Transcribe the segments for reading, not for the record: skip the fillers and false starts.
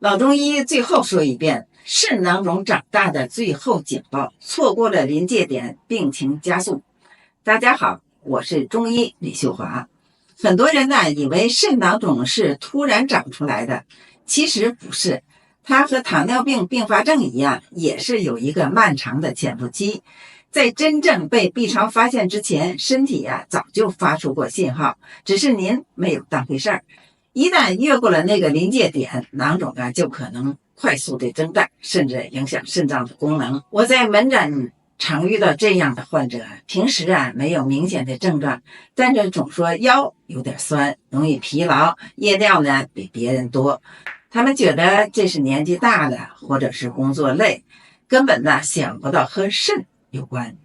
老中医最后说一遍，肾囊肿长大的最后警报，错过了临界点，病情加速。大家好，我是中医李秀华。很多人呢以为肾囊肿是突然长出来的，其实不是，它和糖尿病并发症一样，也是有一个漫长的潜伏期。在真正被 B 超发现之前，身体早就发出过信号，只是您没有当回事儿。一旦越过了那个临界点，囊肿就可能快速的增大，甚至影响肾脏的功能。我在门诊常遇到这样的患者，平时没有明显的症状，但是总说腰有点酸，容易疲劳，夜尿呢比别人多。他们觉得这是年纪大了，或者是工作累，根本想不到和肾有关。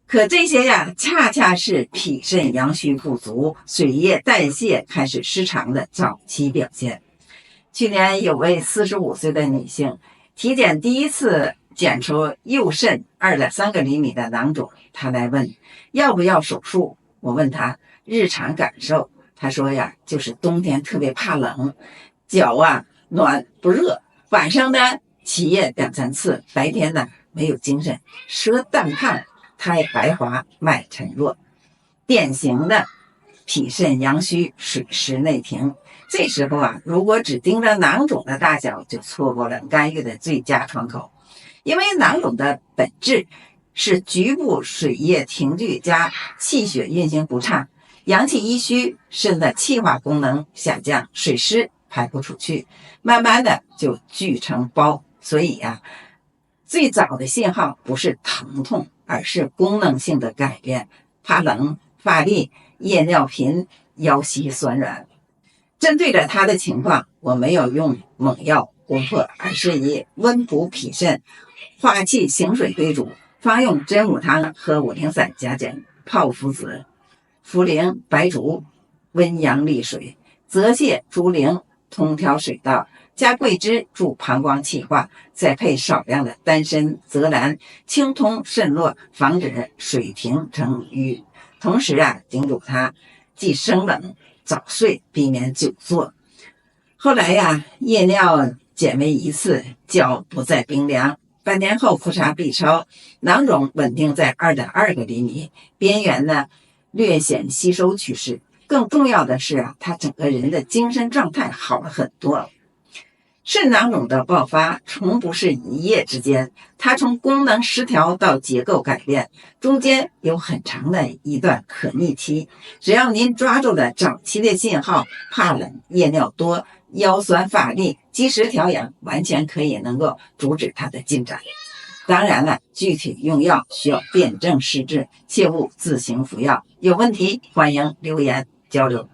可这些恰恰是脾肾阳虚不足、水液代谢开始失常的早期表现。去年有位45岁的女性，体检第一次检出右肾2.3个厘米的囊肿，她来问要不要手术。我问她日常感受，她说就是冬天特别怕冷，脚暖不热，晚上起夜2-3次，白天没有精神，舌淡胖，苔白滑，脉沉弱，典型的脾肾阳虚，水湿内停。这时候如果只盯着囊肿的大小，就错过了干预的最佳窗口。因为囊肿的本质是局部水液停聚加气血运行不畅，阳气一虚，肾的气化功能下降，水湿排不出去，慢慢的就聚成包。所以最早的信号不是疼痛，而是功能性的改变，怕冷、乏力、夜尿频、腰膝酸软。针对着他的情况，我没有用猛药攻破，而是以温补脾肾、化气行水为主，方用真武汤和5苓散加减，泡附子、茯苓、白术温阳利水，泽泻、猪苓通调水道，加桂枝助膀胱气化，再配少量的丹参、泽兰，清通肾络，防止水停成瘀。同时叮嘱他忌生冷、早睡，避免久坐。后来夜尿减为1次，脚不再冰凉。半年后复查 B 超，囊肿稳定在2.2个厘米，边缘略显吸收趋势。更重要的是他整个人的精神状态好了很多。肾囊肿的爆发从不是一夜之间，它从功能失调到结构改变，中间有很长的一段可逆期。只要您抓住了早期的信号，怕冷、夜尿多、腰酸乏力，及时调养，完全可以能够阻止它的进展。当然了，具体用药需要辨证施治，切勿自行服药。有问题欢迎留言交流。